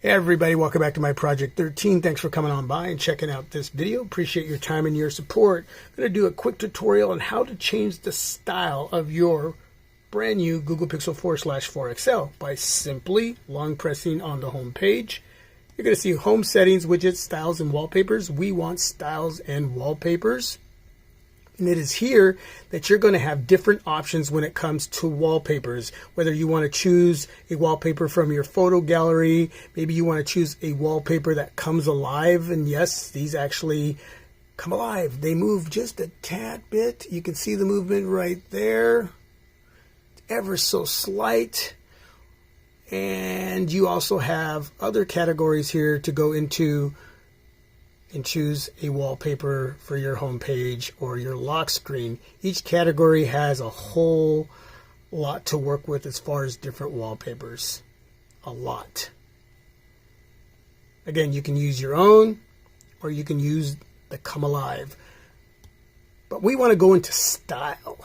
Hey everybody, welcome back to my Project 13. Thanks for coming on by and checking out this video. Appreciate your time and your support. I'm going to do a quick tutorial on how to change the style of your brand new Google Pixel 4/4 XL by simply long pressing on the home page. You're going to see home settings, widgets, styles, and wallpapers. We want styles and wallpapers. And it is here that you're going to have different options when it comes to wallpapers. Whether you want to choose a wallpaper from your photo gallery, maybe you want to choose a wallpaper that comes alive. And yes, these actually come alive. They move just a tad bit. You can see the movement right there. It's ever so slight. And you also have other categories here to go into and choose a wallpaper for your home page or your lock screen. Each category has a whole lot to work with as far as different wallpapers. A lot. Again, you can use your own or you can use the Come Alive. But we want to go into style.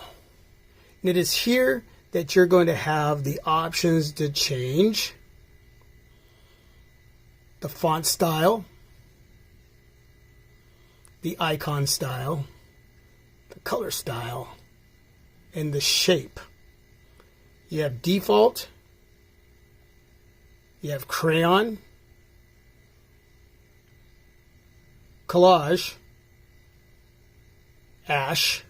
And it is here that you're going to have the options to change the font style, the icon style, the color style, and the shape. You have default, you have crayon, collage, ash,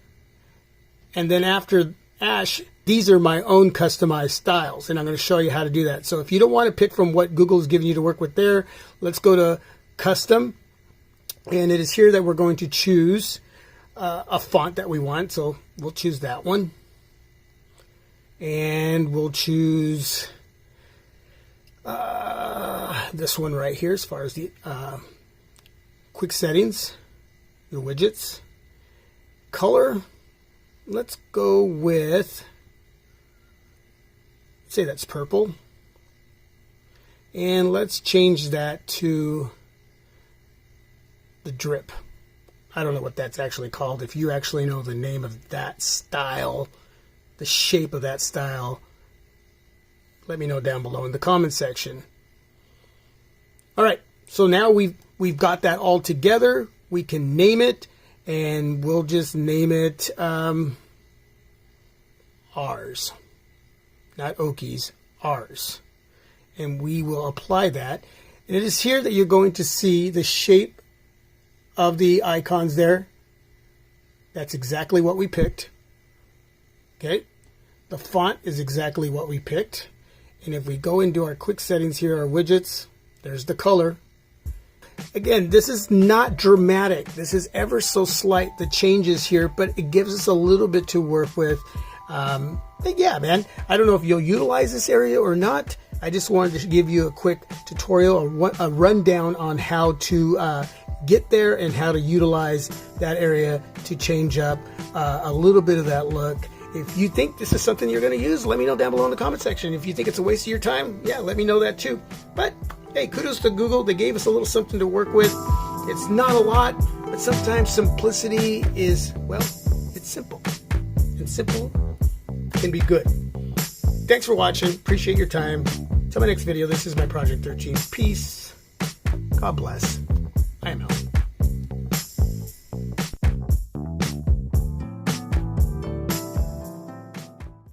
and then after ash, these are my own customized styles, and I'm going to show you how to do that. So if you don't want to pick from what Google's giving you to work with there, let's go to custom. And it is here that we're going to choose a font that we want. So we'll choose that one. And we'll choose this one right here as far as the quick settings, your widgets. Color, let's go with, say that's purple. And let's change that to the drip. I don't know what that's actually called. If you actually know the name of that style, the shape of that style, let me know down below in the comment section. All right, so now we've got that all together. We can name it, and we'll just name it ours, not Okies, ours. And we will apply that. And it is here that you're going to see the shape of the icons there. That's exactly what we picked. Okay, the font is exactly what we picked. And if we go into our quick settings here, our widgets, there's the color. Again, this is not dramatic. This is ever so slight, the changes here, but it gives us a little bit to work with. Yeah, man, I don't know if you'll utilize this area or not. I just wanted to give you a quick tutorial, a rundown on how to get there and how to utilize that area to change up a little bit of that look. If you think this is something you're going to use, let me know down below in the comment section. If you think it's a waste of your time, yeah, let me know that too. But hey, kudos to Google. They gave us a little something to work with. It's not a lot, but sometimes simplicity is, well, it's simple. And simple can be good. Thanks for watching. Appreciate your time. Till my next video, this is my Project 13. Peace. God bless. I am out.